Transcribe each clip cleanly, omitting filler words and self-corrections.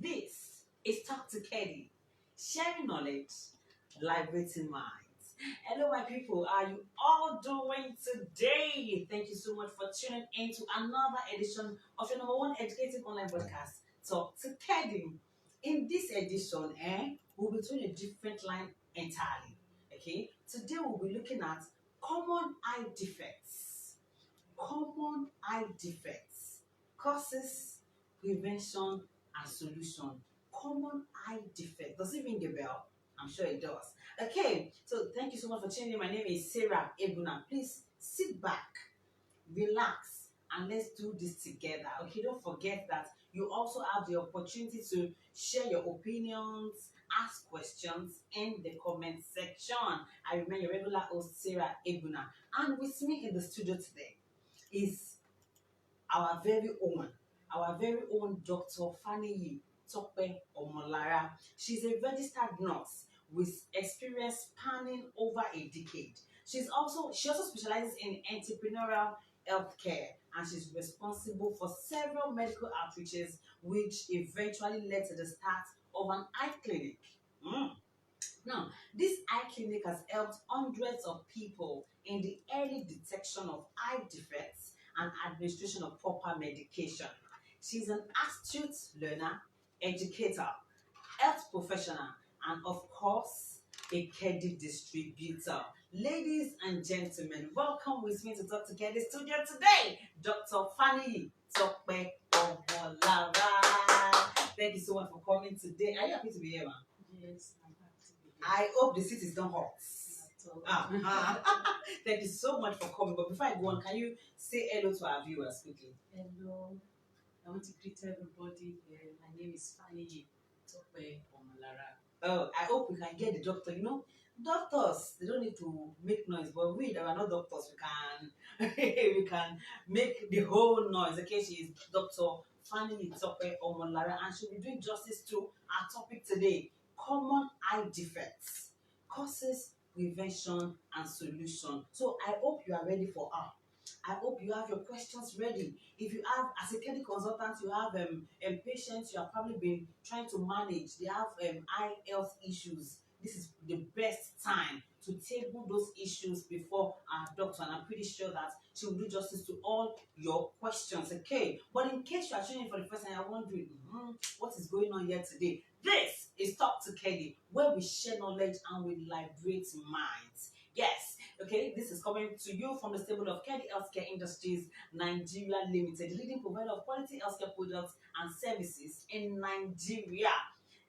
This is Talk to Kedi, sharing knowledge, liberating minds. Hello, my people. How are you all doing today? Thank you so much for tuning in to another edition of your number one educative online broadcast, Talk to Kedi. In this edition, we'll be doing a different line entirely. Okay, today we'll be looking at common eye defects. Common eye defects, causes, prevention, and solution. Common eye defect. Does it ring a bell? I'm sure it does. Okay, so thank you so much for tuning in. My name is Sarah Ebuna. Please sit back, relax, and let's do this together. Okay, don't forget that you also have the opportunity to share your opinions, ask questions in the comment section. I remain your regular host, Sarah Ebuna, and with me in the studio today is our very own Dr. Faniyi Tope Omolara. She's a registered nurse with experience spanning over a decade. She also specializes in entrepreneurial healthcare, and she's responsible for several medical outreaches, which eventually led to the start of an eye clinic. Now, this eye clinic has helped hundreds of people in the early detection of eye defects and administration of proper medication. She's an astute learner, educator, health professional, and of course, a KEDI distributor. Ladies and gentlemen, welcome with me to Talk to KEDI studio today, Dr. Faniyi Tope Omolara. Thank you so much for coming today. Are you happy to be here, ma'am? Yes, I'm happy to be here. I hope the seat is not hot. Thank you so much for coming. But before I go on, can you say hello to our viewers quickly? Hello, I want to greet everybody. My name is Faniyi Tope Omolara. Oh, I hope we can get the doctor. You know, doctors, they don't need to make noise, but we that are not doctors, we can we can make the whole noise. Okay, she is Dr. Faniyi Tope Omolara, and she'll be doing justice to our topic today: common eye defects, causes, prevention, and solution. So I hope you are ready for her. I hope you have your questions ready. If you have, as a clinic consultant, you have patients you have probably been trying to manage. They have eye health issues. This is the best time to table those issues before our doctor, and I'm pretty sure that she will do justice to all your questions. Okay, but in case you are tuning in for the first time, I'm wondering what is going on here today. This is Talk to Kedi, where we share knowledge and we liberate minds. Yes, okay, this is coming to you from the stable of KEDI Healthcare Industries Nigeria Limited, leading provider of quality healthcare products and services in Nigeria.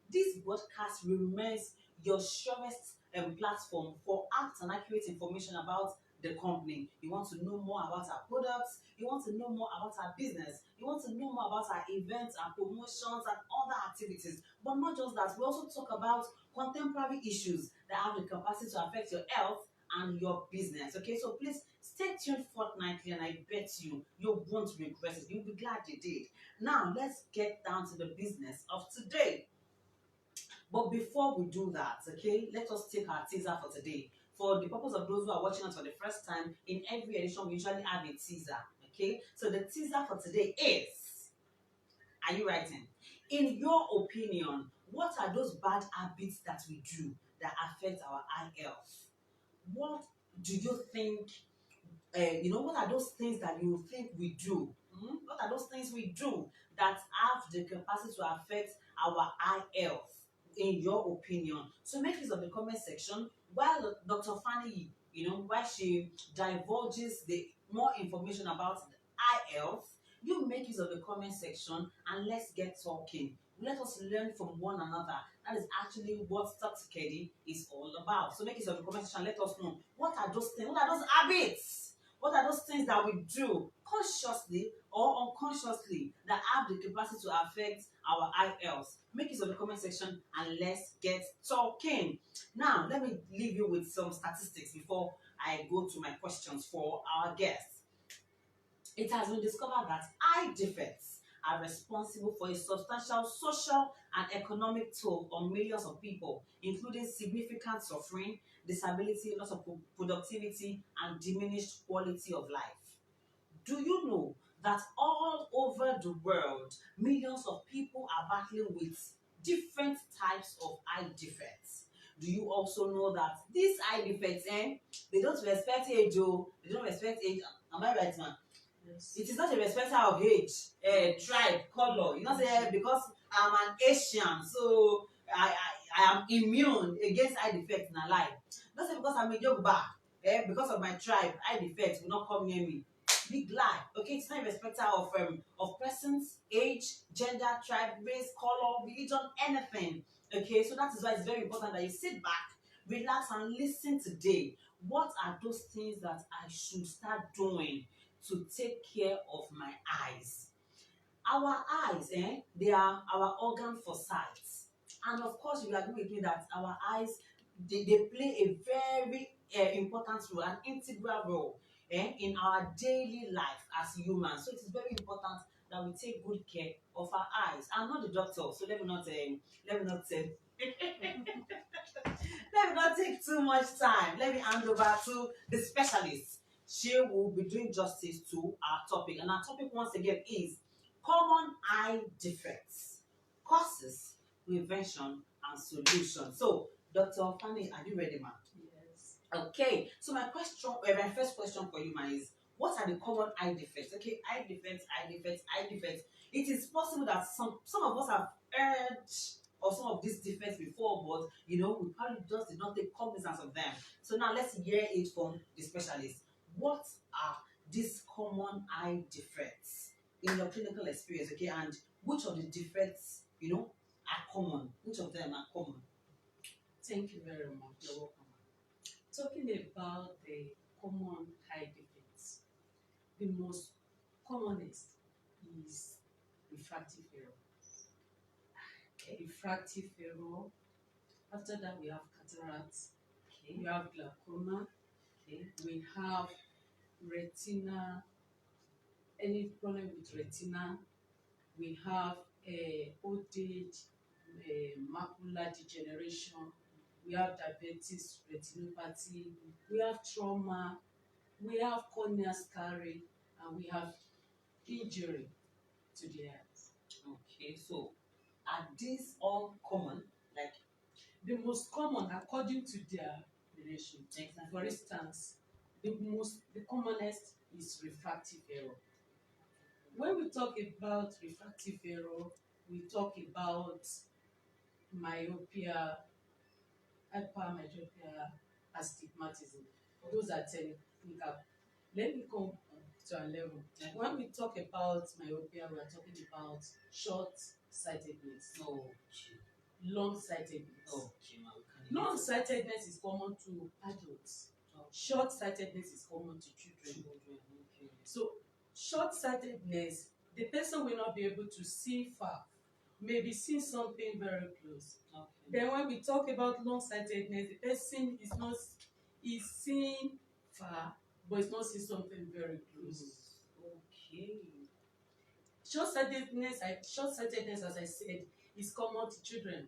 This broadcast remains your surest platform for apt and accurate information about the company. You want to know more about our products, you want to know more about our business, you want to know more about our events and promotions and other activities. But not just that, we also talk about contemporary issues that have the capacity to affect your health and your business. Okay, so please stay tuned fortnightly, and I bet you won't regret it. You'll be glad you did. Now let's get down to the business of today. But before we do that, okay, let us take our teaser for today. For the purpose of those who are watching us for the first time, in every edition we usually have a teaser. Okay, so the teaser for today is, are you writing? In your opinion, what are those bad habits that we do that affect our eye health? What do you think, what are those things that you think we do? What are those things we do that have the capacity to affect our eye health, in your opinion? So make use of the comment section while Dr. Faniyi, while she divulges the more information about the eye health. You make use of the comment section and let's get talking. Let us learn from one another. That is actually what Talk to Kedi is all about. So make use of the comment section. Let us know, what are those things? What are those habits? What are those things that we do consciously or unconsciously that have the capacity to affect our eye health? Make use of the comment section and let's get talking. Now, let me leave you with some statistics before I go to my questions for our guests. It has been discovered that eye defects are responsible for a substantial social and economic toll on millions of people, including significant suffering, disability, loss of productivity, and diminished quality of life. Do you know that all over the world, millions of people are battling with different types of eye defects. Do you also know that these eye defects, they don't respect age, oh, they don't respect age. Am I right, man? Yes. It is not a respecter of age, tribe, color. You know, say because I'm an Asian, so I am immune against eye defects in my life. Not say because I'm a Yoruba, because of my tribe, eye defects will not come near me. Big lie. Okay, it's not a respecter of persons, age, gender, tribe, race, color, religion, anything. Okay, so that is why it's very important that you sit back, relax, and listen today. What are those things that I should start doing to take care of my eyes? Our eyes, they are our organ for sight. And of course, you agree with me that our eyes, they play a very important role, an integral role in our daily life as humans. So it is very important that we take good care of our eyes. I'm not the doctor, so let me not let me not let me not take too much time. Let me hand over to the specialist. She will be doing justice to our topic. And our topic once again is common eye defects, causes, prevention, and solution. So, Dr. Fani, are you ready, ma'am? Yes. Okay. So my first question for you, ma'am, is what are the common eye defects? Okay, eye defects, eye defects, eye defects. It is possible that some of us have heard of some of these defects before, but we probably just did not take cognizance of them. So now let's hear it from the specialist. What are these common eye defects in your clinical experience? Okay, and which of the defects are common? Which of them are common? Thank you very much. You're welcome. Talking about the common eye defects, the most commonest is refractive error. Okay. Refractive error. After that, we have cataracts. Okay. We have glaucoma. Okay. We have retina. Any problem with retina? We have old age, macular degeneration. We have diabetes, retinopathy. We have trauma. We have corneal scarring, and we have injury to the eyes. Okay. So are these all common? Like The most common, according to their relation. Exactly. For instance, the commonest is refractive error. When we talk about refractive error, we talk about myopia, hypermetropia, astigmatism. Those are technical. Let me come to a level. Okay. When we talk about myopia, we are talking about short-sightedness, long-sightedness. Okay, ma'am. Long-sightedness is common to adults. Short-sightedness is common to children. Okay. So, short-sightedness, the person will not be able to see far, maybe see something very close. Okay. Then when we talk about long-sightedness, the person is seeing far, but is not seeing something very close. Okay. Short-sightedness, as I said, is common to children.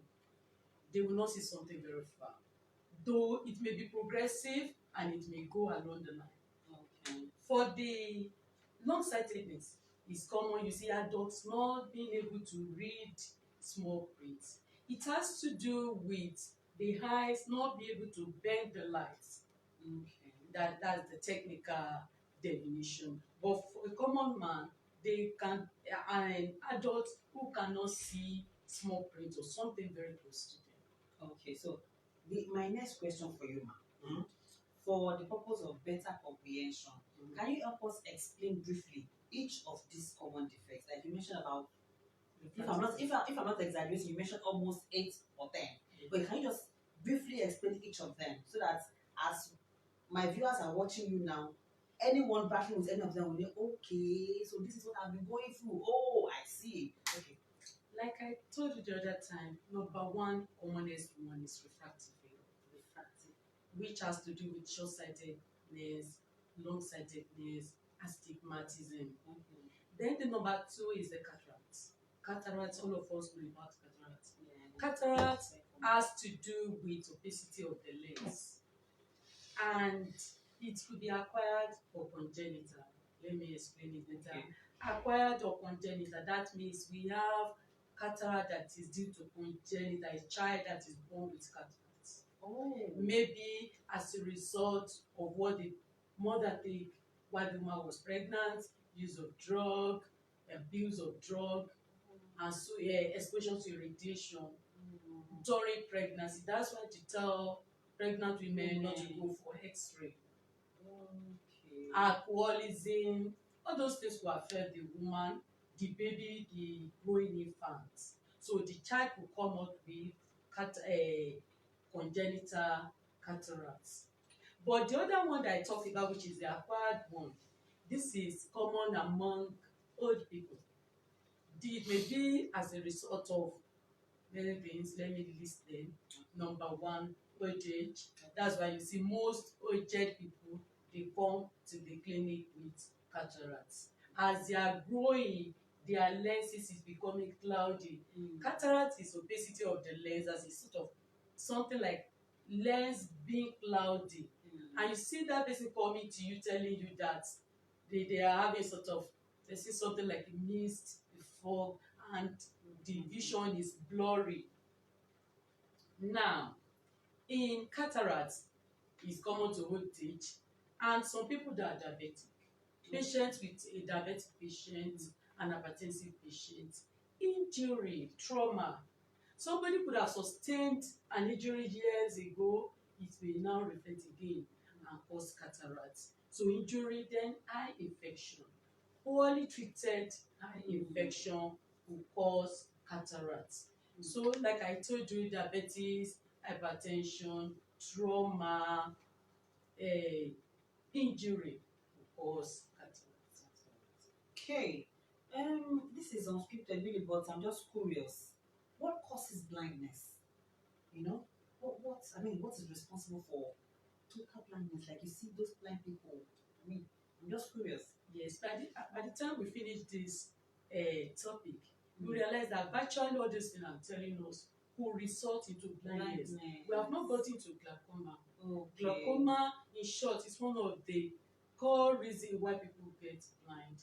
They will not see something very far, though it may be progressive and it may go along the line. Okay. For the long-sightedness, it's common. You see adults not being able to read small print. It has to do with the eyes not being able to bend the light. Okay. That's the technical definition. But for a common man, they can an adult who cannot see small print or something very close to them. Okay. So my next question for you, ma'am, for the purpose of better comprehension, can you help us explain briefly each of these common defects? Like you mentioned about, if I'm not exaggerating, you mentioned almost 8 or 10. But can you just briefly explain each of them so that as my viewers are watching you now, anyone battling with any of them will be okay, so this is what I've been going through. Oh, I see. Okay. Like I told you the other time, number one commonest one is refractive error, which has to do with short-sightedness, long-sightedness, astigmatism. Okay. Then the number two is the cataract. Cataract, all of us know about cataract. Yeah. Cataract has to do with opacity of the lens, and it could be acquired or congenital. Let me explain it later. Okay. Acquired or congenital, that means we have cataract that is due to congenital, a child that is born with cataract. Oh. Maybe as a result of what the mother take while the woman was pregnant, use of drug, abuse of drug, and so exposure to radiation during pregnancy. That's why to tell pregnant women not to go for X-ray. Okay. Alcoholism, all those things will affect the woman, the baby, the growing infant. So the child will come out with congenital cataracts. But the other one that I talked about, which is the acquired one, this is common among old people. It may be as a result of many things. Let me list them. Number one, old age. That's why you see most aged people, they come to the clinic with cataracts. As they are growing, their lenses is becoming cloudy. Cataract is opacity of the lens, as a sort of something like lens being cloudy. And you see that person coming to you telling you that they are having sort of, they see something like a mist, a fog, and the vision is blurry. Now, in cataracts, it's common to old age, and some people that are diabetic, patients with a diabetic patient, and hypertensive patient, injury, trauma. Somebody could have sustained an injury years ago, it may now reflect again and cause cataracts. So injury, then eye infection. Poorly treated eye infection will cause cataracts. So like I told you, diabetes, hypertension, trauma, injury will cause cataracts. Okay. This is unscripted really, but I'm just curious. What causes blindness? You know, what is responsible for total blindness? Like you see those blind people. I mean, I'm just curious. Yes, by the time we finish this topic, we realize that virtually all these things I'm telling us will result into blindness. We have not gotten to glaucoma. Okay. Glaucoma, in short, is one of the core reasons why people get blind.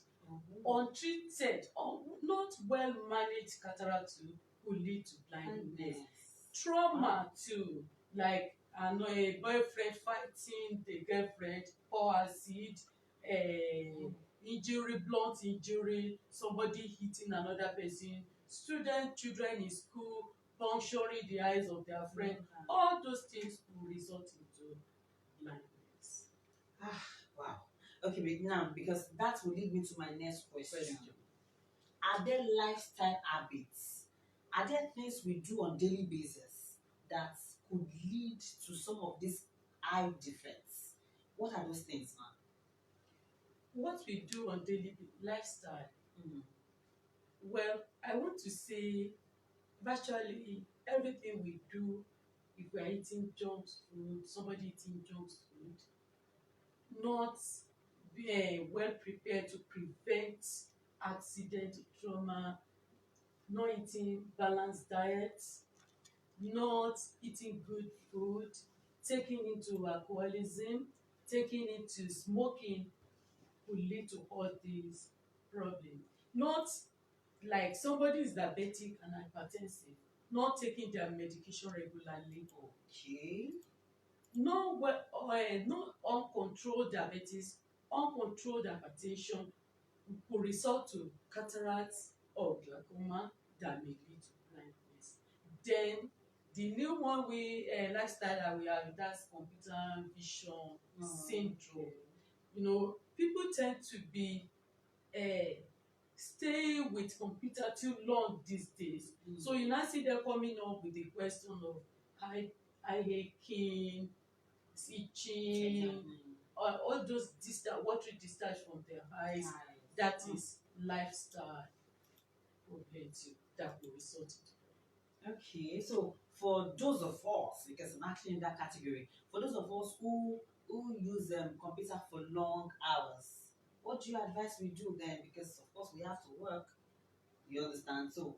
Untreated or not well managed cataract too will lead to blindness. Trauma too, like a boyfriend fighting the girlfriend, pour acid, injury, blunt injury, somebody hitting another person, children in school puncturing the eyes of their friend. All those things will result into blindness. Wow. Okay, but now, because that will lead me to my next question. Are there lifestyle habits? Are there things we do on daily basis that could lead to some of these eye defects? What are those things, man? What we do on daily lifestyle? Well, I want to say virtually everything we do, if we are eating junk food, somebody eating junk food, not well prepared to prevent accident, trauma, not eating balanced diet, not eating good food, taking into alcoholism, taking into smoking will lead to all these problems. Not like somebody is diabetic and hypertensive, not taking their medication regularly. Okay. No uncontrolled diabetes, uncontrolled hypertension could result to cataracts or glaucoma that may lead to blindness. Then the new one lifestyle that we have, that's computer vision syndrome. You know, people tend to be stay with computer too long these days. So you now see them coming up with the question of eye aching, itching, all those watery discharge from their eyes. That is lifestyle problem too that will result in. Okay, so for those of us, because I'm actually in that category, for those of us who use computer for long hours, what do you advise we do then? Because of course we have to work. You understand? So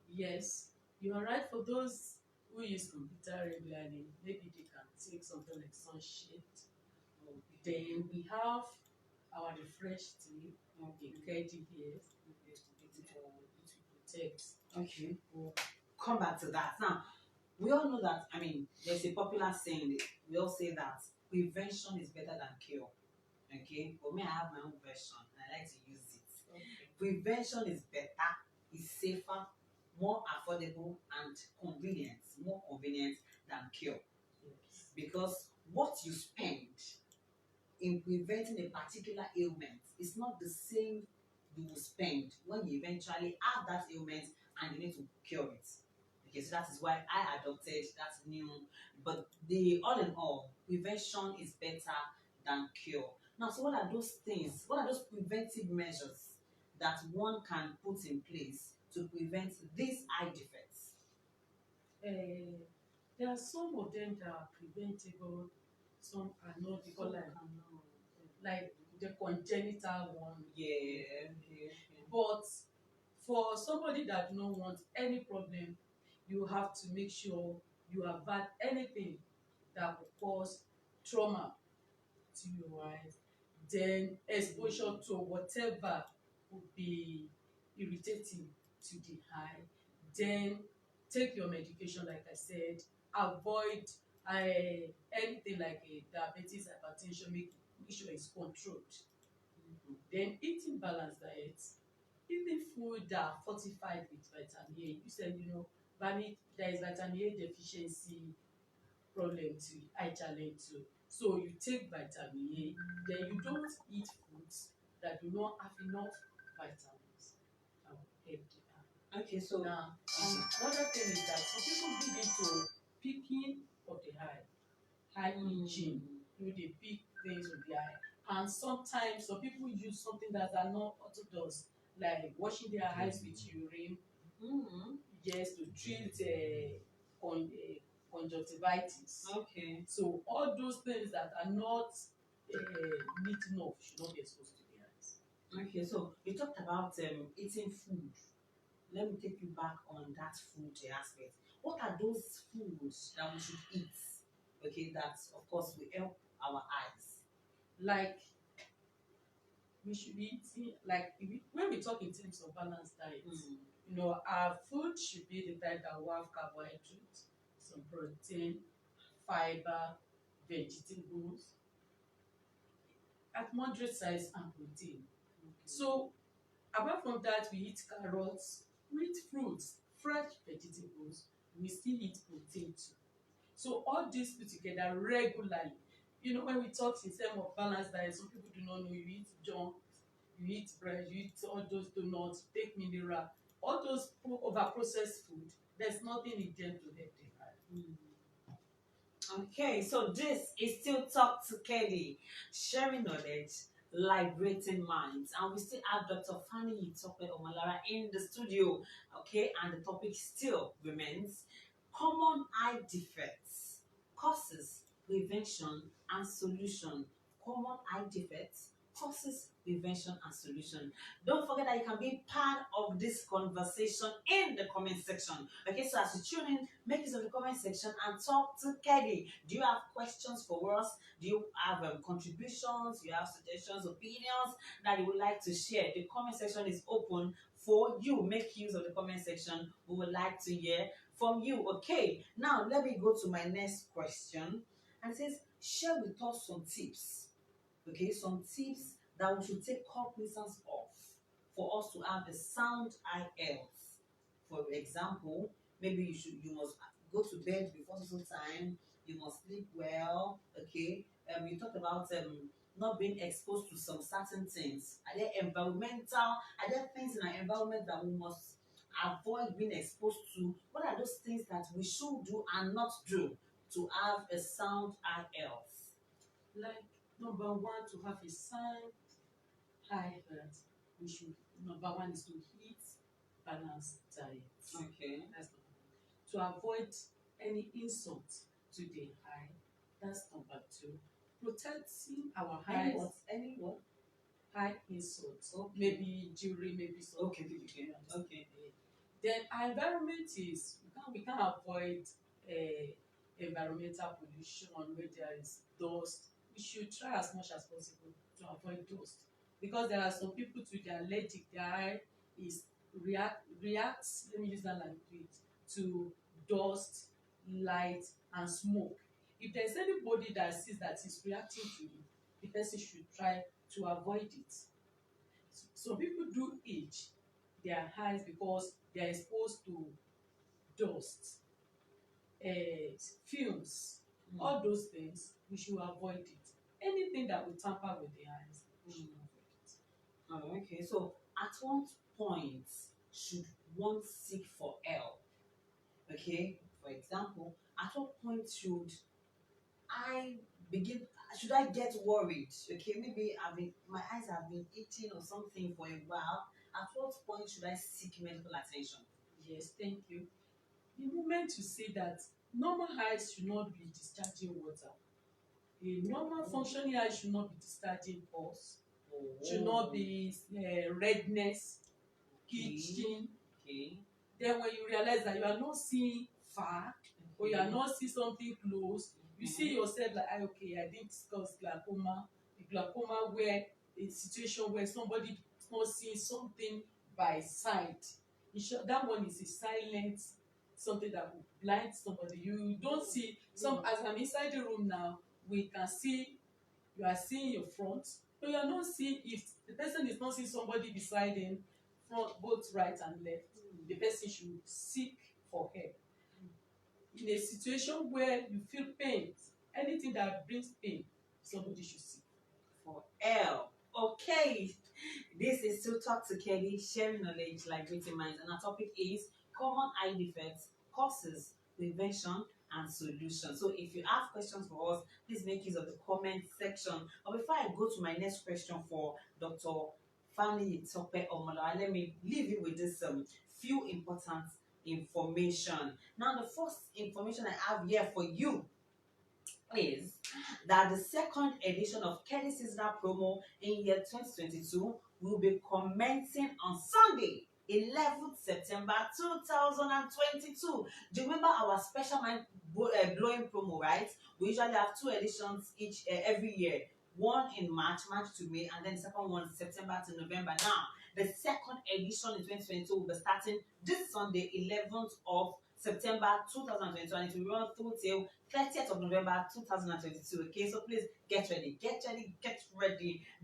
yes, you are right. For those who use computer regularly, maybe they can take something like sunshade. Then we have our refresh tea, the KEDI here. protect. Okay, we'll come back to that. Now, we all know that, I mean, there's a popular saying, we all say that prevention is better than cure. Okay, but me, I have my own version and I like to use it. Okay. Prevention is better, is safer, more affordable, and more convenient than cure. Yes. Because what you spend in preventing a particular ailment is not the same you will spend when you eventually have that ailment and you need to cure it. Okay, so that is why I adopted that new. But the all in all, prevention is better than cure. Now, so what are those things? What are those preventive measures that one can put in place to prevent these eye defects? There are some of them that are preventable, some are not, because like the congenital one. Yeah. But for somebody that do not want any problem, you have to make sure you avoid anything that will cause trauma to your eyes. Then exposure to whatever would be irritating to the eye. Then take your medication, like I said. Avoid anything like a diabetes, hypertension. Make sure it's controlled. Then eating balanced diet, eating food that are fortified with vitamin A. You said, there is vitamin A deficiency problem too, eye challenge too. So you take vitamin A, then you don't eat foods that do not have enough vitamins that will help the eye. Okay, so Now, another thing is that some people do need to picking of the eye itching, they pick things with the eye. And sometimes some people use something that are not orthodox, like washing their eyes with urine, yes, to treat conjunctivitis. Okay. So all those things that are not neat enough should not be exposed to the eyes. Okay, so you talked about eating food. Let me take you back on that food aspect. What are those foods that we should eat? Okay, that of course will help our eyes. Like we should be eating, like when we talk in terms of balanced diet, our food should be the type that will have carbohydrates, some protein, fiber, vegetables, at moderate size and protein. So apart from that, we eat carrots, we eat fruits, fresh vegetables, we still eat protein too. So all these put together regularly. When we talk in terms of balanced diet, some people do not know you eat junk, you eat bread, you eat all those donuts, take mineral, all those over processed food. There's nothing in them to help the eye. Okay, so this is still Talk to Kedi, sharing knowledge, liberating minds, and we still have Dr. Faniyi Tope Omolara in the studio. Okay, and the topic still remains common eye defects, causes, prevention, and solution. Common eye defects, causes, prevention, and solution. Don't forget that you can be part of this conversation in the comment section. Okay, so as you tune in, make use of the comment section and talk to Kedi. Do you have questions for us? Do you have contributions? Do you have suggestions, opinions that you would like to share? The comment section is open for you. Make use of the comment section. We would like to hear from you. Okay, now let me go to my next question. And it says, share with us some tips. Okay, some tips that we should take cognizance of for us to have a sound eye health. For example, maybe you must go to bed before some time. You must sleep well. Okay, you talked about not being exposed to some certain things. Are there things in our environment that we must avoid being exposed to? What are those things that we should do and not do to have a sound eye health? Like number one, to have a sound eye health, number one is to eat balanced diet. Okay. That's number one. To avoid any insult to the eye. That's number two. Protecting our eyes. Any what? Eye insults. Okay. Maybe injury, maybe something. Okay. Then our environment is, we can't avoid environmental pollution where there is dust. We should try as much as possible to avoid dust, because there are some people too, they are allergic, their eye is reacts, let me use that language, to dust, light, and smoke. If there's anybody that sees that is reacting to it, the person should try to avoid it. So people do itch their eyes because they are exposed to dust, fumes, all those things. We should avoid it. Anything that will tamper with the eyes, we should avoid it. Oh, okay. So at what point should one seek for help? Okay. For example, at what point I begin should I get worried? Okay, maybe my eyes have been itching or something for a while. At what point should I seek medical attention? Yes, thank you. The moment you see that normal eyes should not be discharging water, a normal functioning eye should not be discharging pus, should not be redness, itching. Okay. Then when you realize that you are not seeing far, or you are not seeing something close, you see yourself like, ah, okay, I didn't discuss glaucoma, the glaucoma where a situation where somebody is not seeing something by sight. That one is a silent something that will blind somebody. You don't see some. As I'm inside the room now, we can see, you are seeing your front, but you are not seeing, if the person is not seeing somebody beside him, front, both right and left, the person should seek for help. In a situation where you feel pain, anything that brings pain, somebody should seek for help. Okay, this is still Talk to Kedi, sharing knowledge, liberating minds, and our topic is common eye defects, causes, prevention, and solutions. So if you have questions for us, please make use of the comment section. But before I go to my next question for Dr. Faniyi Tope Omolara, let me leave you with this few important information. Now, the first information I have here for you is that the second edition of Kedi Seasonal Promo in year 2022 will be commencing on Sunday, 11th September 2022. Do you remember our special mind blowing promo, right? We usually have two editions every year. One in March to May, and then the second one September to November. Now, the second edition in 2022 will be starting this Sunday, 11th of September 2022, and it will run through till 30th of November 2022. Okay, so please get ready.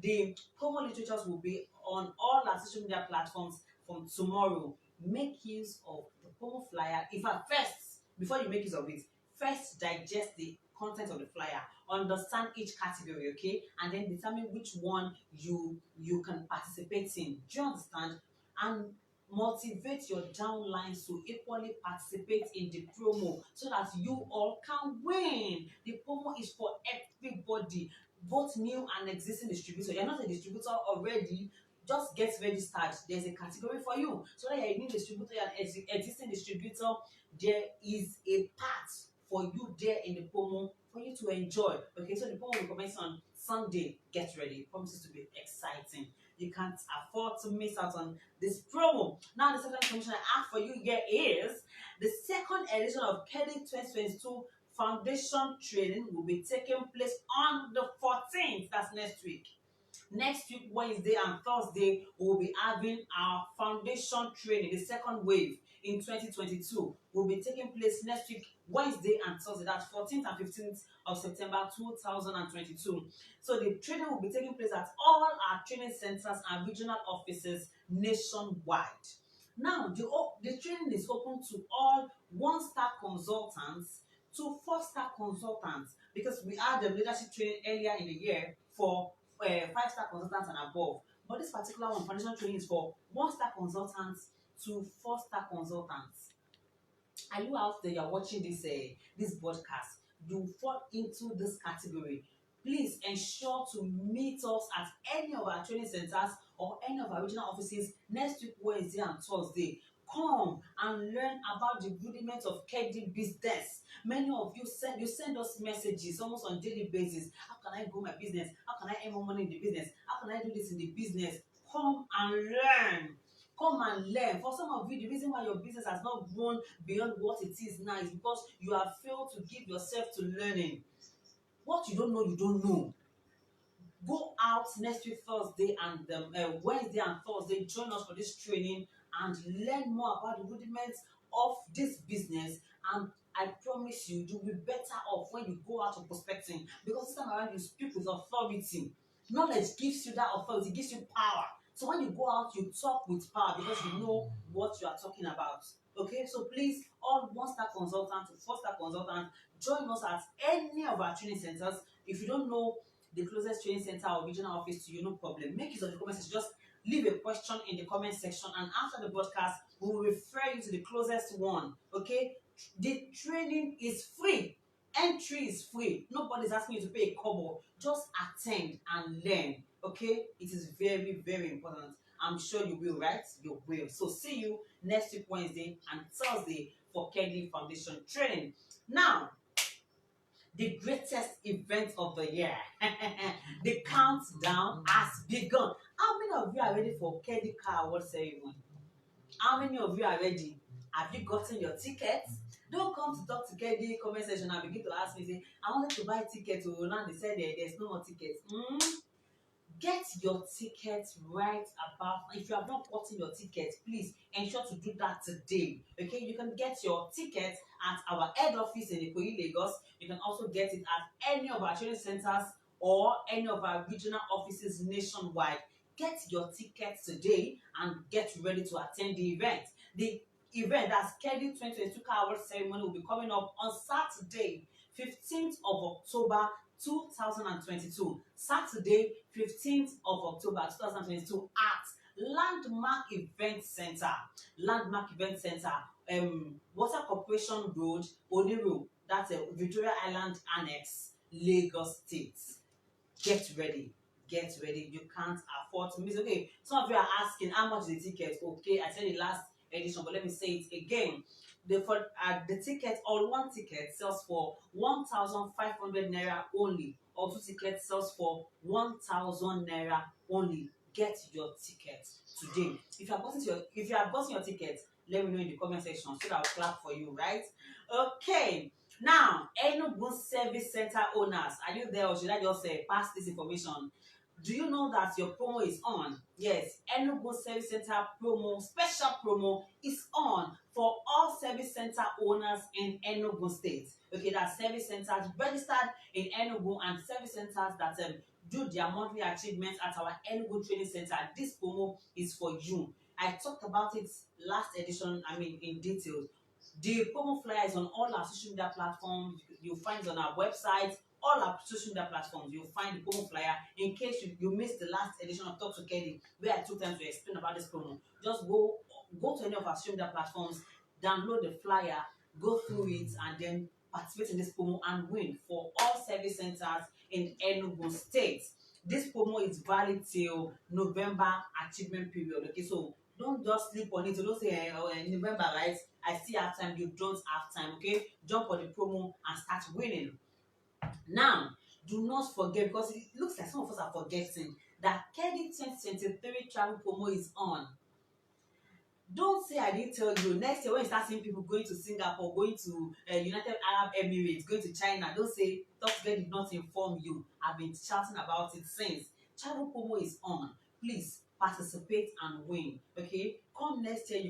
The promo literatures will be on all our social media platforms from tomorrow. Make use of the promo flyer. In fact, first, before you make use of it, first digest the content of the flyer, understand each category, okay, and then determine which one you can participate in. Do you understand? And motivate your downlines to equally participate in the promo so that you all can win. The promo is for everybody, both new and existing distributor. You're not a distributor already, just get registered. There's a category for you. So that you're a new distributor, you're an existing distributor, there is a part for you there in the promo for you to enjoy. Okay, so the promo will commence on Sunday. Get ready. It promises to be exciting. You can't afford to miss out on this promo. Now, the second information I have for you here is the second edition of Kedi 2022 Foundation Training will be taking place on the 14th. That's next week. Next week, Wednesday and Thursday, we'll be having our foundation training, the second wave in 2022. Will be taking place next week, Wednesday and Thursday. That's 14th and 15th of September 2022. So the training will be taking place at all our training centers and regional offices nationwide. Now, the training is open to all one-star consultants to four-star consultants, because we had the leadership training earlier in the year for five-star consultants and above. But this particular one, foundation training, is for one-star consultants to four-star consultants. Are you out there? You're watching this broadcast. You fall into this category. Please ensure to meet us at any of our training centers or any of our regional offices next week, Wednesday and Thursday. Come and learn about the rudiments of Kedi business. Many of you send us messages almost on daily basis. How can I grow my business? How can I earn more money in the business? How can I do this in the business? Come and learn. Come and learn. For some of you, the reason why your business has not grown beyond what it is now is because you have failed to give yourself to learning. What you don't know, you don't know. Go out next week, Thursday and Wednesday and Thursday. Join us for this training and learn more about the rudiments of this business, and I promise you, you'll be better off when you go out of prospecting, because this time around you speak with authority. Knowledge gives you that authority, gives you power. So when you go out, you talk with power because you know what you are talking about. Okay, so please, all one-star consultants to four-star consultants, join us at any of our training centers. If you don't know the closest training center or regional office to you, no problem. Make use of the comment section. Just leave a question in the comment section, and after the broadcast, we will refer you to the closest one. Okay, the training is free. Entry is free. Nobody's asking you to pay a kobo. Just attend and learn. Okay, it is very, very important. I'm sure you will, right? You will. So see you next week, Wednesday and Thursday for KEDI Foundation training. Now, the greatest event of the year. The countdown has begun. How many of you are ready for KEDI Car Award ceremony? How many of you are ready? Have you gotten your tickets? Don't come to talk to KEDI comment section and begin to ask me, say, I wanted to buy tickets. Oh, now they said there's no more tickets. Get your tickets right about. If you have not gotten your tickets, please ensure to do that today. Okay, you can get your tickets at our head office in Ikoyi, Lagos. You can also get it at any of our training centers or any of our regional offices nationwide. Get your tickets today and get ready to attend the event. The event, that's KEDI 2022 Car Award ceremony, will be coming up on Saturday, 15th of October 2022. Saturday, 15th of October 2022 at Landmark Event Center. Landmark Event Center, Water Corporation Road, Oniru. That's a Victoria Island Annex, Lagos State. Get ready. Get ready. You can't afford to miss. Okay, some of you are asking how much is the ticket. Okay, I said the last edition, but let me say it again. The ticket, or one ticket sells for 1,500 naira only, or two tickets sells for 1,000 naira only. Get your ticket today. If you have gotten your ticket, let me know in the comment section so that I'll clap for you, right? Okay. Now, Enugu Service Center owners, are you there, or should I just pass this information? Do you know that your promo is on? Yes, Enugu Service Center promo, special promo is on for all service center owners in Enugu State. Okay, that's service centers registered in Enugu and service centers that do their monthly achievements at our Enugu Training Center. This promo is for you. I talked about it last edition, in detail. The promo flyer is on all our social media platforms. You'll find it on our website, all our social media platforms. You'll find the promo flyer. In case you missed the last edition of Talk to Kedi, where I took time to explain about this promo, just go to any of our social media platforms, download the flyer, go through it, and then participate in this promo and win for all service centers in Enugu State. This promo is valid till November achievement period. Okay, so don't just sleep on it. So don't say, November, right? I still have time. You don't have time. Okay, jump on the promo and start winning. Now, do not forget, because it looks like some of us are forgetting, that KEDI 2023 travel promo is on. Don't say I didn't tell you. Next year, when you start seeing people going to Singapore, going to United Arab Emirates, going to China, don't say Talk to Kedi did not inform you. I've been shouting about it since. Travel promo is on. Please participate and win. Okay, come next year,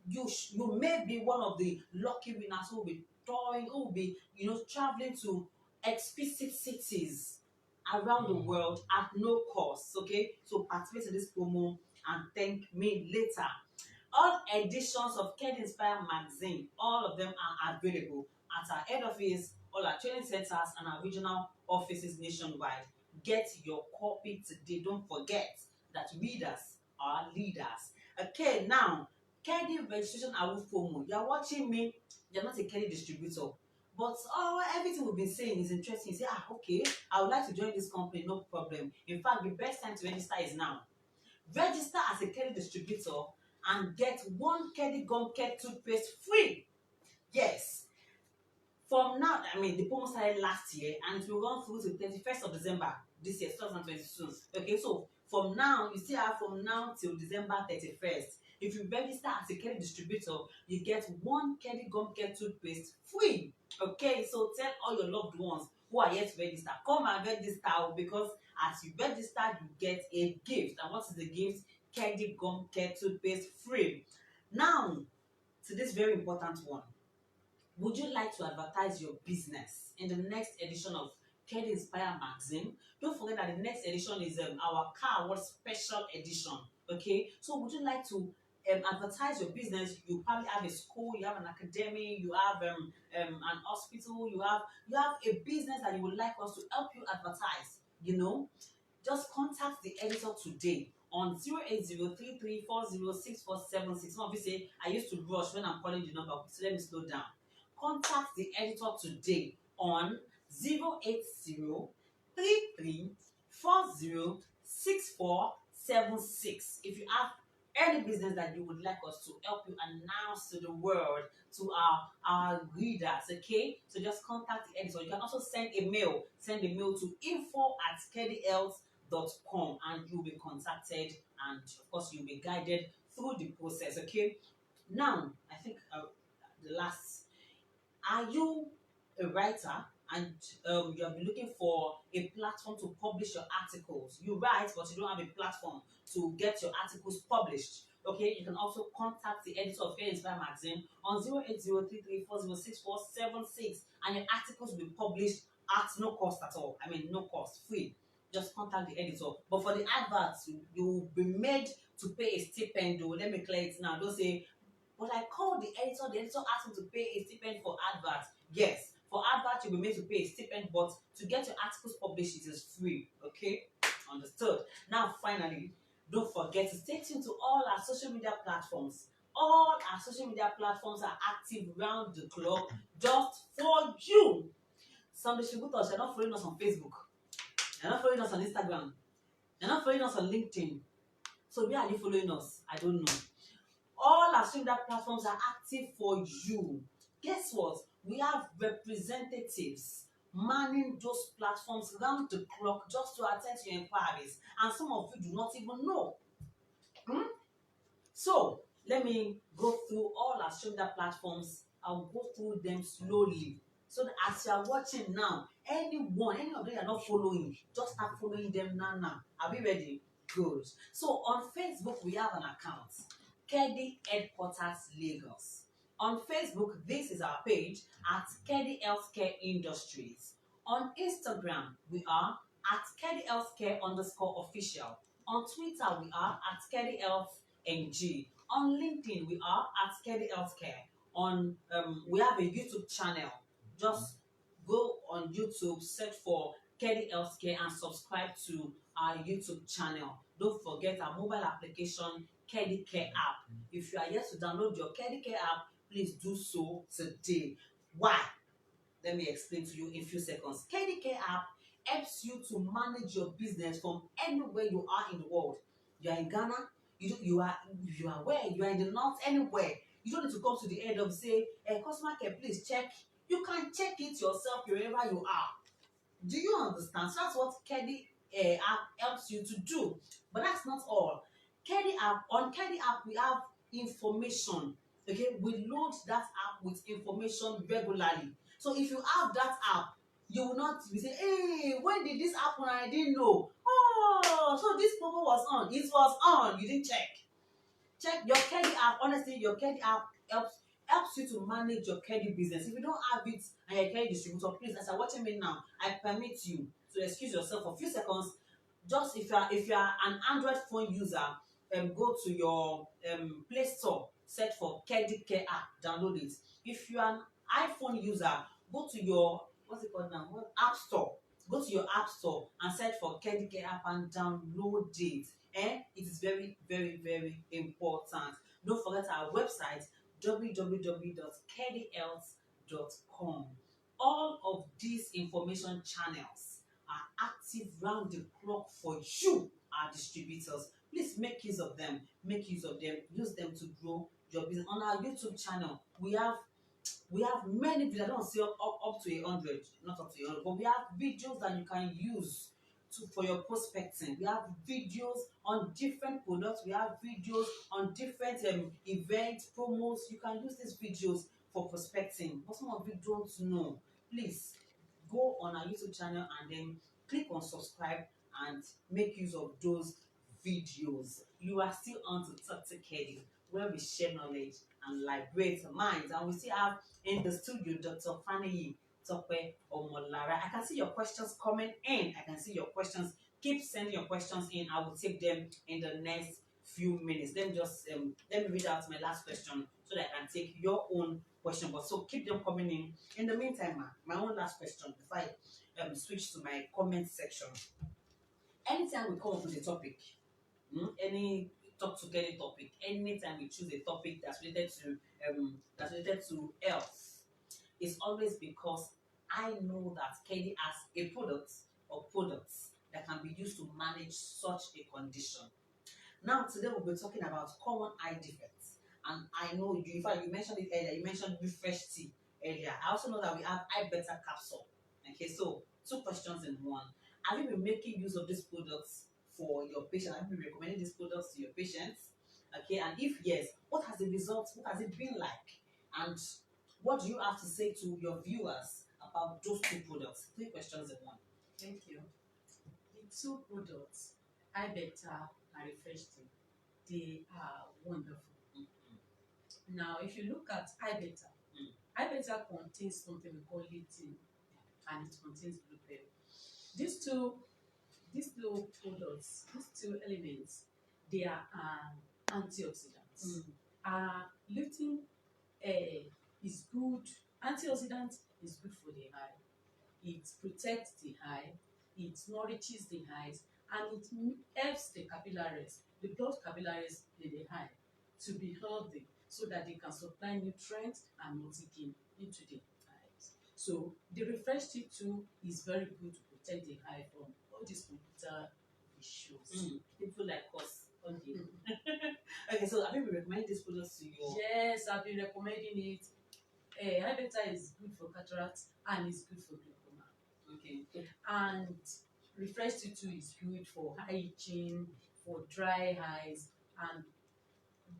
you may be one of the lucky winners who will be touring, who will be traveling to explicit cities around the world at no cost. Okay, so participate in this promo and thank me later. All editions of KEDI Inspire magazine, all of them are available at our head office, all our training centers, and our regional offices nationwide. Get your copy today. Don't forget that readers are leaders. Okay, now, KEDI registration award promo. You're watching me, you're not a KEDI distributor, but everything we've been saying is interesting. You say, okay, I would like to join this company, no problem. In fact, the best time to register is now. Register as a KEDI distributor and get one KEDI Gum Care toothpaste free. Yes. From now, the promo started last year and it will run through to 31st of December this year, 2022. Okay, so from now, you still have from now till December 31st. If you register as a KEDI distributor, you get one KEDI Gum Care toothpaste free. Okay, so tell all your loved ones who are yet to register, come and register, because as you register, you get a gift. And what is the gift? KEDI Gum Care toothpaste free. Now, to this very important one. Would you like to advertise your business in the next edition of Kedi Inspire magazine? Don't forget that the next edition is our Car Award special edition. Okay, so would you like to advertise your business? You probably have a school, you have an academy, you have an hospital, you have a business that you would like us to help you advertise. Just contact the editor today on 08033406476. Some of you say I used to rush when I'm calling the number, so let me slow down. Contact the editor today on 08033406476. If you have any business that you would like us to help you announce to the world, to our readers, okay? So just contact the editor. You can also send a mail. Send a mail to info@kedihealth.com and you'll be contacted, and of course you'll be guided through the process, okay? Now, I think the last, are you a writer and you have been looking for a platform to publish your articles? You write, but you don't have a platform to get your articles published. Okay, you can also contact the editor of Kedi Inspire magazine on 08033406476 and your articles will be published at no cost at all. I mean, no cost, free. Just contact the editor. But for the adverts, you will be made to pay a stipend. Though. Let me clear it now. Don't say, but I called the editor asked me to pay a stipend for adverts. Yes, for adverts you'll be made to pay a stipend, but to get your articles published, it is free. Okay? Understood. Now, finally, don't forget to stay tuned to all our social media platforms. All our social media platforms are active round the clock just for you. Some distributors are not following us on Facebook. They're not following us on Instagram. They're not following us on LinkedIn. So where are you following us? I don't know. All our social media platforms are active for you. Guess what? We have representatives manning those platforms round the clock just to attend to your inquiries. And some of you do not even know. So, let me go through all our social media platforms. I'll go through them slowly. So that as you are watching now, any of them you are not following, just start following them now. Are we ready? Good. So on Facebook, we have an account. Kedi Headquarters Lagos. On Facebook, this is our page at Kedi Healthcare Industries. On Instagram, we are at Kedi Healthcare _official. On Twitter, we are at Kedi Health NG. On LinkedIn, we are at Kedi Healthcare. We have a YouTube channel. Just go on YouTube, search for Kedi Healthcare and subscribe to our YouTube channel. Don't forget our mobile application, Kedi Care app. If you are yet to download your Kedi Care app, please do so today. Why? Let me explain to you in a few seconds. Kedi Care app helps you to manage your business from anywhere you are in the world. You are in Ghana, you are where? You are in the north, anywhere. You don't need to come to the end of say, customer care, please check. You can check it yourself wherever you are. Do you understand? So that's what Kedi app helps you to do. But that's not all. On Kedi app, we have information. Okay, we load that app with information regularly. So if you have that app, you will not be saying, hey, when did this happen? I didn't know. Oh, so this promo was on. It was on. You didn't check. Check your Kedi app. Honestly, your Kedi app helps you to manage your Kedi business. If you don't have it and you're a Kedi distributor, please, as you're watching me now, I permit you to excuse yourself for a few seconds. Just if you are an Android phone user, go to your Play Store, search for Kedi Care app, download it. If you are an iPhone user, go to your App Store. Go to your App Store and search for Kedi Care app and download it. It is very, very, very important. Don't forget our website, www.kedihealth.com. All of these information channels are active round the clock for you, our distributors. Please make use of them. Use them to grow your business. On our YouTube channel, we have many videos. I don't say up to 100, not up to 100, but we have videos that you can use for your prospecting. We have videos on different products. We have videos on different events, promos. You can use these videos for prospecting. But some of you don't know. Please go on our YouTube channel and then click on subscribe and make use of those videos. You are still on to Talk to Kedi. where we share knowledge and liberate minds. And we still have in the studio Dr. Faniyi Tope Omolara. I can see your questions coming in. I can see your questions. Keep sending your questions in. I will take them in the next few minutes. Let me read out my last question so that I can take your own question. But so keep them coming in. In the meantime, my own last question before I switch to my comment section. Anytime we come up with a topic, any talk to get a topic, anytime we choose a topic that's related to health, it's always because I know that Kedi has a product or products that can be used to manage such a condition. Now, today we'll be talking about common eye defects. And I know you, in fact, you mentioned it earlier, you mentioned refresh tea earlier. I also know that we have eye better capsule. Okay, so two questions in one. Have you been making use of these products for your patient? Have you been recommending these products to your patients? Okay, and if yes, what has the results, what has it been like? And what do you have to say to your viewers about those two products? Three questions in one. Thank you. The two products, iBetter and Refresh Tea, they are wonderful. Now, if you look at iBetter, iBetter contains something we call lutein, and it contains blueberry. These two products, these two elements, they are antioxidants. Lutein is good. Antioxidant is good for the eye. It protects the eye, it nourishes the eyes, and it helps the capillaries, the blood capillaries in the eye, to be healthy so that they can supply nutrients and multi-gain into the eyes. So the Refresh Tea too is very good to protect the eye from all these computer issues. People like us. Okay. Okay, so have you been recommending these products to your? Yes, I've been recommending it. iBetter is good for cataract and it's good for glaucoma. Okay. And Refresh Tea too is good for eye itching, for dry eyes, and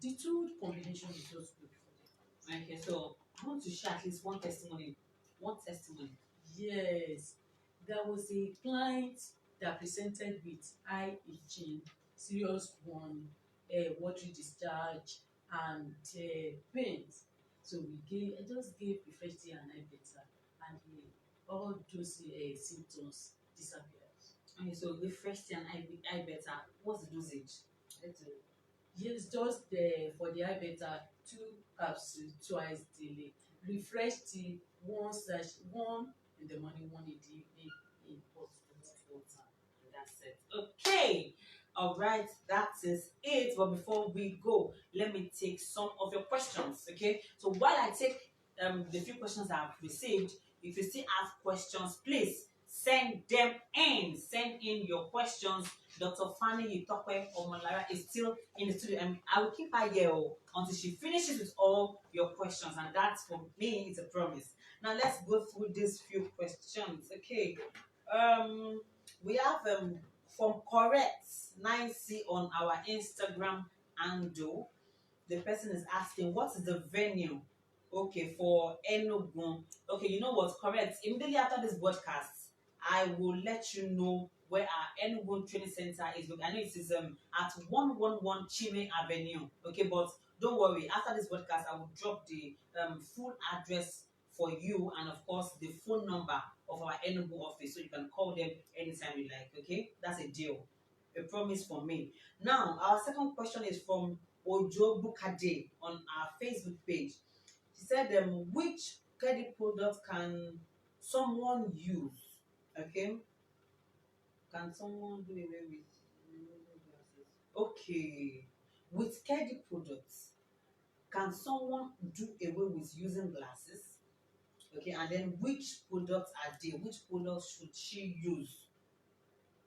the two combination is just good for them. Okay, so I want to share at least one testimony. One testimony. Yes, there was a client that presented with eye itching, serious one, watery discharge, and pains. So I just gave Refresh Tea and iBetter, and all those symptoms disappeared. Okay, so Refresh Tea and iBetter, what's the dosage? Yes, just for the iBetter, 2 capsules twice daily. Refresh Tea, one in the morning, one in the evening, in hot water. That's it. Okay. All right, that is it. But before we go, let me take some of your questions. Okay. So while I take the few questions I've received, if you still have questions, please send them in. Send in your questions. Dr. Faniyi Tope Omolara is still in the studio, and I will keep her here until she finishes with all your questions, and that's for me, it's a promise. Now let's go through these few questions. Okay. We have from Correct 9C on our Instagram handle. The person is asking, what is the venue? Okay, for Enugu. Okay, you know what? Correct. Immediately after this broadcast, I will let you know where our Enugu Training Center is. I know it is at 111 Chime Avenue. Okay, but don't worry. After this broadcast, I will drop the full address for you, and of course the phone number of our Enugu office, so you can call them anytime you like. Okay, that's a deal, a promise from me. Now, our second question is from Ojo Bukade on our Facebook page. She said, which credit product can someone use? Okay, can someone do away with glasses? Okay, with credit products, can someone do away with using glasses? Okay, and then which products are there? Which products should she use?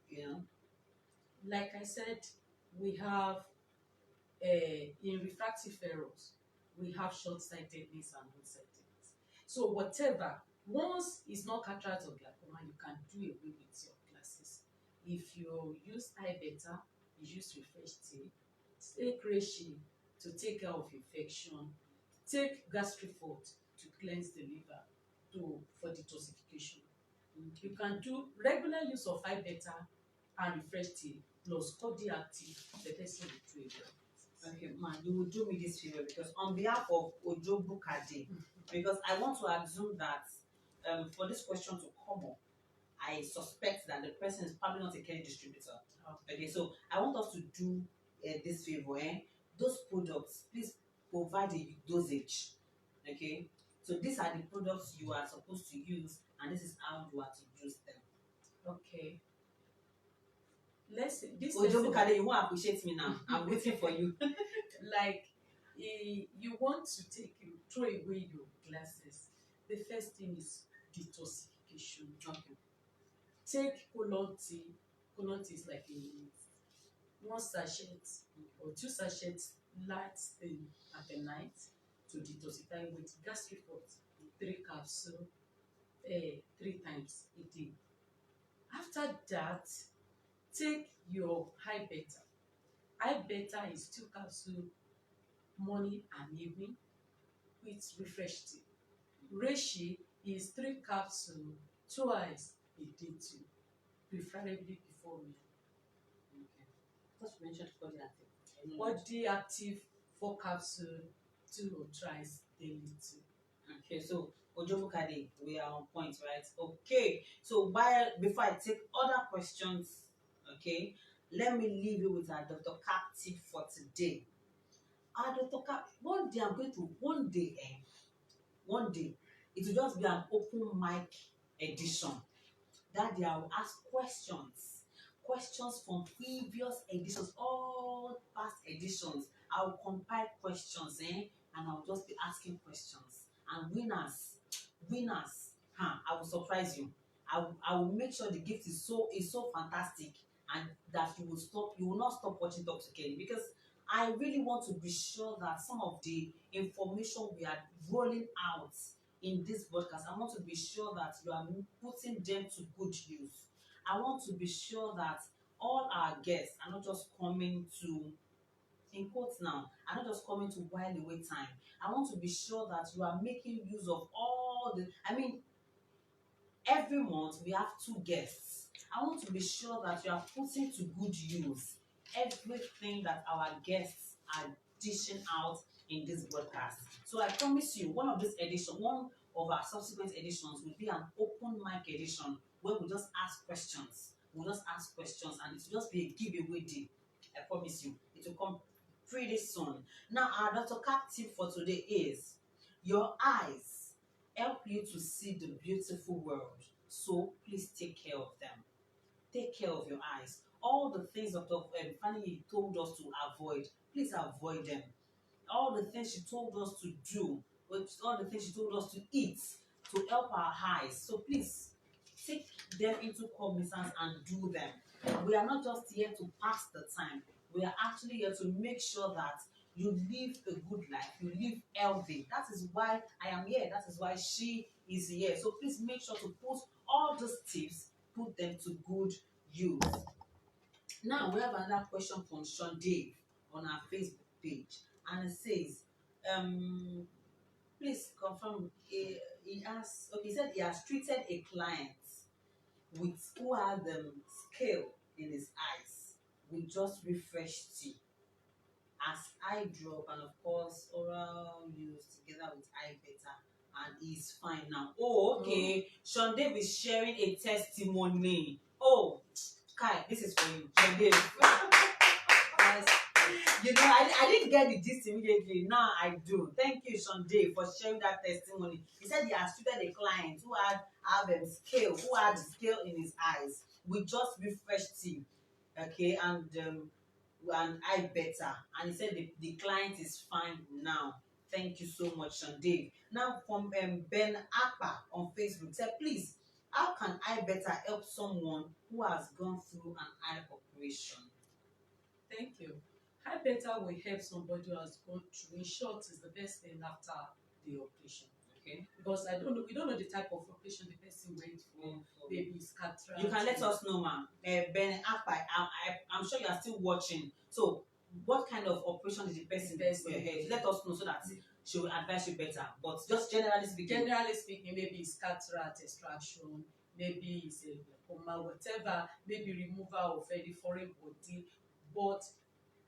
Yeah. Like I said, we have in refractive errors, we have short-sightedness and long-sightedness. So whatever, once it's not cataract or glaucoma, you can do away with your glasses. If you use iBetter, you use Refresh Tea, take reishi to take care of infection, take gastrifort to cleanse the liver, for detoxification. You can do regular use of iBetter and Refresh Tea plus Kodi Active, the person will do it. Okay, man, you will do me this favor because on behalf of Ojobu Kade, because I want to assume that for this question to come up, I suspect that the person is probably not a Kedi distributor. Okay, so I want us to do this favor. Those products, please provide a dosage. Okay, so these are the products you are supposed to use, and this is how you are to use them. Okay. Let's this Ojobu Kade, you won't appreciate me now. I'm waiting for you. like you want to throw away your glasses. The first thing is detoxification. Okay. Take colon tea. Colon tea is like one sachet or 2 sachets light thing at the night to detoxify with gastric fat. 3 capsules 3 times a day. After that, take your high beta. High beta is 2 capsules morning and evening with refresh tea. Reishi is 3 capsules twice a day too, preferably before meal. Okay. Just mentioned body active. Body active 4 capsules 2 or thrice daily too. Okay, so Ojobu Kade, we are on point, right? Okay, so before I take other questions, okay, let me leave you with our Dr. Cap tip for today. Our Dr. Cap, one day, it will just be an open mic edition. That day I will ask questions from previous editions, all past editions. I will compile questions, and I will just be asking questions. And winners, I will surprise you. I will make sure the gift is so fantastic, and that you will not stop watching Talk to Kedi, because I really want to be sure that some of the information we are rolling out in this podcast, I want to be sure that you are putting them to good use. I want to be sure that all our guests are not just coming to, in quotes now, are not just coming to while away time. I want to be sure that you are making use of every month we have 2 guests. I want to be sure that you are putting to good use everything that our guests are dishing out in this broadcast. So I promise you, one of our subsequent editions will be an open mic edition where we just ask questions. We'll just ask questions and it will just be a giveaway day. I promise you, it will come pretty soon. Now, our Dr. Cap tip for today is your eyes help you to see the beautiful world. So please take care of them. Take care of your eyes. All the things that Faniyi told us to avoid, please avoid them. All the things she told us to do, all the things she told us to eat to help our eyes. So please take them into cognizance and do them. We are not just here to pass the time. We are actually here to make sure that you live a good life, you live healthy. That is why I am here. That is why she is here. So please make sure to put all those tips, put them to good use. Now we have another question from Sean Dave on our Facebook page, and it says, please confirm. He said he has treated a client who had scale in his eyes with just refreshed tea as eye drop and of course oral use together with eye beta, and he's fine now. Oh, okay. Sean Dave is sharing a testimony. Oh, Kai, this is for you, Sean Dave. Yes. I didn't get the gist immediately. Now I do. Thank you, Sean Dave, for sharing that testimony. He said he has treated a client who had scale in his eyes with just refreshed tea, okay, and eye better, and he said the client is fine now. Thank you so much, Sean Dave. Now from Ben Akpa on Facebook said, please, how can eye better help someone who has gone through an eye operation? Thank you. Eye better will help somebody who has gone through. In short, is the best thing after the operation. Okay. Because we don't know the type of operation the person went for. Maybe it's cataract. You can let us know, ma'am. Ben Akpa, I'm sure you are still watching. So, what kind of operation did the person do for your head? Let us know so that she will advise you better. But just generally speaking. Generally speaking, maybe it's cataract extraction, maybe it's a glaucoma, whatever, maybe removal of any foreign body. But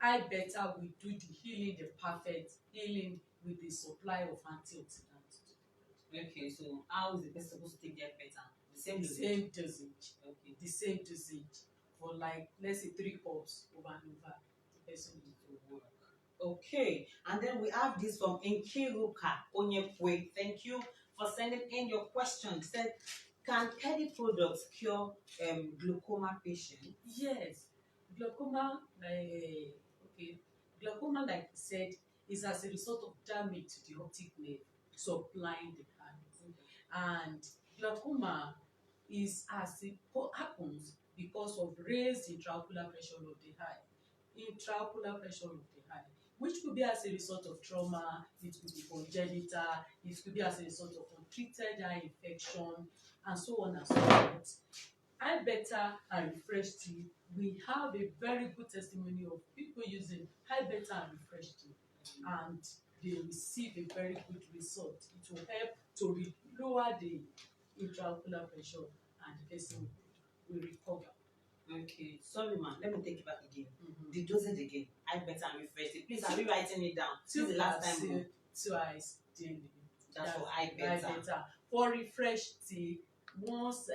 Eye Better will do the healing, the perfect healing with the supply of antioxidants. Okay, so how is the person supposed to take their better? The same The dosage? same dosage. Okay. The same dosage for like let's say 3 cups over and over. The person will work. Okay, and then we have this from Nkiruka Onyekwe. Thank you for sending in your question. Said, can Kedi products cure glaucoma patients? Yes, glaucoma, okay, glaucoma, like you said, is as a result of damage to the optic nerve supplying the eye. And glaucoma is as it happens because of raised intraocular pressure of the eye. Intraocular pressure of the eye, which could be as a result of trauma, it could be congenital, it could be as a result of untreated eye infection, and so on and so forth. Eye Better and Refresh Tea, we have a very good testimony of people using Eye Better and Refresh Tea, and they receive a very good result. It will help to lower the intraocular pressure, and the person will recover. Okay, sorry, man. Let me take it back again. The dosage again. Eye Better and Refresh Tea. Please, are we writing it down? This is the last time. Twice daily. That's for Eye Better. For Refresh Tea, once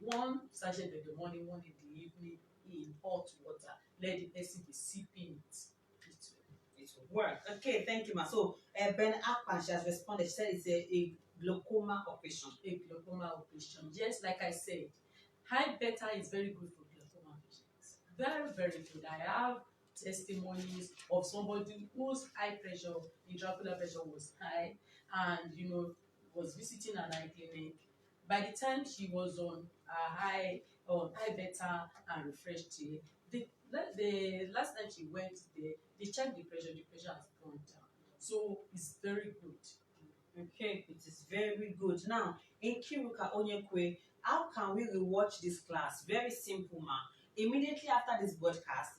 one sachet in the morning, one in the evening, in hot water. Let the person be sipping it. It will work. Okay, thank you, ma. So Ben Akpan, she has responded. She said it's a glaucoma operation. A glaucoma operation. Just like I said, Eye Better is very good for glaucoma patients. Very, very good. I have testimonies of somebody whose eye pressure, intraocular pressure was high, and was visiting an eye clinic. By the time she was on Eye Better and Refresh Tea, the last time she went there, they checked the pressure has gone down. So it's very good. Okay, it is very good. Now, in Kiruka Onyekwe, how can we rewatch this class? Very simple, ma. Immediately after this broadcast,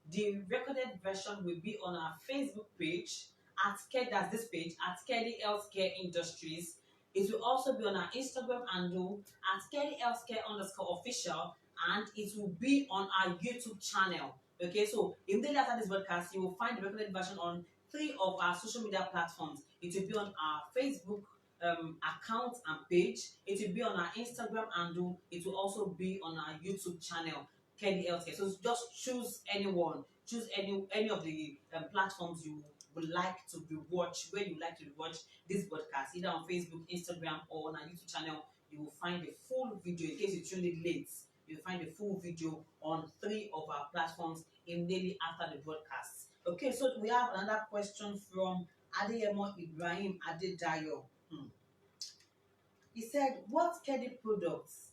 the recorded version will be on our Facebook page at that's this page at Kedi Healthcare Industries. It will also be on our Instagram handle at Kedi Healthcare _official, and it will be on our YouTube channel. Okay, so immediately after this broadcast, you will find the recorded version on 3 of our social media platforms. It will be on our Facebook account and page. It will be on our Instagram handle. It will also be on our YouTube channel, Kedi Healthcare. So just choose anyone. Choose any of the platforms you would like to rewatch, where you like to rewatch this broadcast, either on Facebook, Instagram, or on our YouTube channel. You will find the full video. In case you tuned in late, you will find the full video on 3 of our platforms immediately after the broadcast. Okay, so we have another question from Adeyemo Ibrahim Adedayo. He said, what Kedi products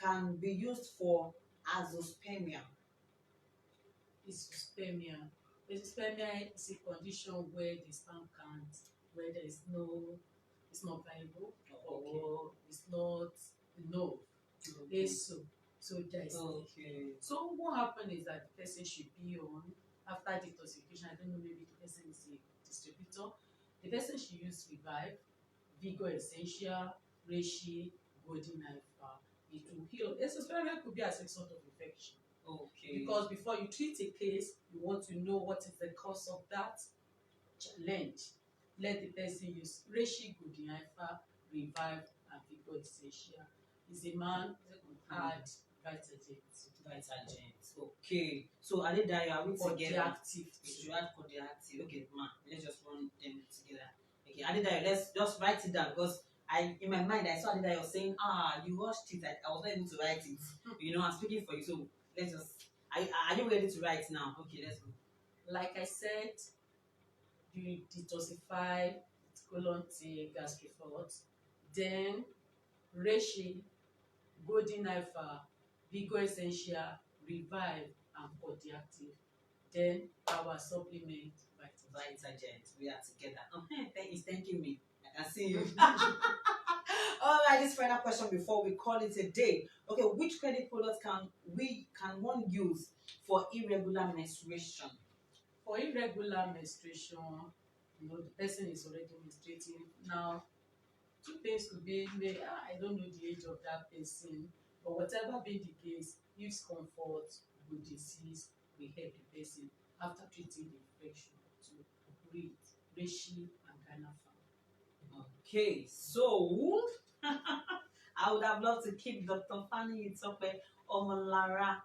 can be used for azoospermia? Azoospermia. Azoospermia is a condition where the sperm count, where there is it's not viable, or it's not enough. So there is. Okay. So what happened is that the person should be on, after detoxification, I don't know, maybe the person is a distributor, the person should use Revive, Vigor Essential, Reishi, Golden Alpha. It will heal. Azoospermia could be as a sort of infection. Okay. Because before you treat a case, you want to know what is the cause of that challenge. Let the person use Reishi, Golden Alpha, Revive, and Vigor Essential. Is a man add Vitagen. Okay. So Adedayo, are we together? Active. You should add for the active. Okay, ma. Let's just run them together. Okay, Adedayo, let's just write it down, because in my mind I saw Adedayo saying, you watched it. I was not able to write it. I'm speaking for you. So let's just. Are you ready to write now? Okay, let's go. Like I said, you detoxify colon T gastric fat, then Reishi, Golden Alpha, Vigor Essential, Revive, and Active. Then our supplement Vitagen. We are together. Thanking me. I can see you. All right, this final question before we call it a day. Okay, which credit products can one use for irregular menstruation? For irregular menstruation, the person is already menstruating. Now, 2 things could be, I don't know the age of that person, but whatever be the case, if comfort, good disease, we help the person. after treating the infection to read Reishi and Ghana farm. Okay, so I would have loved to keep Dr. Faniyi Tope Omolara.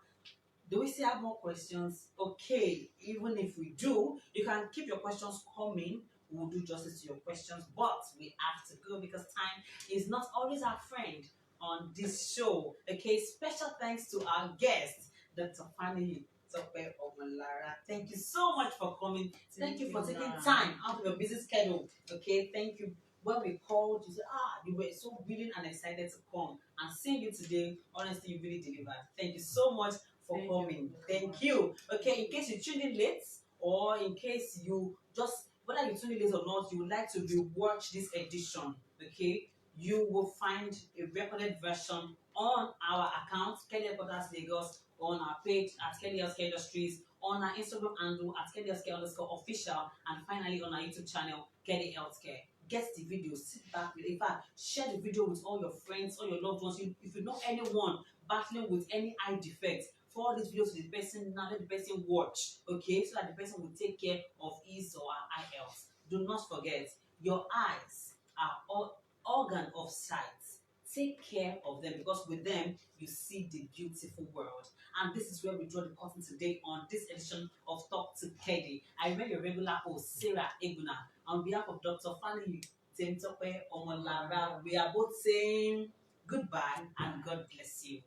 Do we still have more questions? Okay, even if we do, you can keep your questions coming. We'll do justice to your questions, but we have to go because time is not always our friend on this show. Okay, special thanks to our guest, Dr. Faniyi Tope Omolara. Thank you so much for coming. Thank you for taking time out of your busy schedule. Okay, thank you. When we called, you said, you were so willing and excited to come. And seeing you today, honestly, you really delivered. Thank you so much for coming. Thank you. Okay, in case you tuned in late, or in case you just, whether you tuned in late or not, you would like to rewatch this edition, okay, you will find a recorded version on our account, Kedi Headquarters Lagos, on our page at Kedi Healthcare Industries, on our Instagram handle at Kedi Healthcare _official, and finally on our YouTube channel, Kedi Healthcare. Get the video, sit back with, in fact, share the video with all your friends, all your loved ones. If you know anyone battling with any eye defects, forward this video to the person now, let the person watch, okay, so that the person will take care of his or her eye health. Do not forget, your eyes are organ of sight. Take care of them because with them you see the beautiful world. And this is where we draw the curtain today on this edition of Talk to Kedi. I remain your regular host, Sarah Eguna. On behalf of Dr. Faniyi Tope Omolara, we are both saying goodbye and God bless you.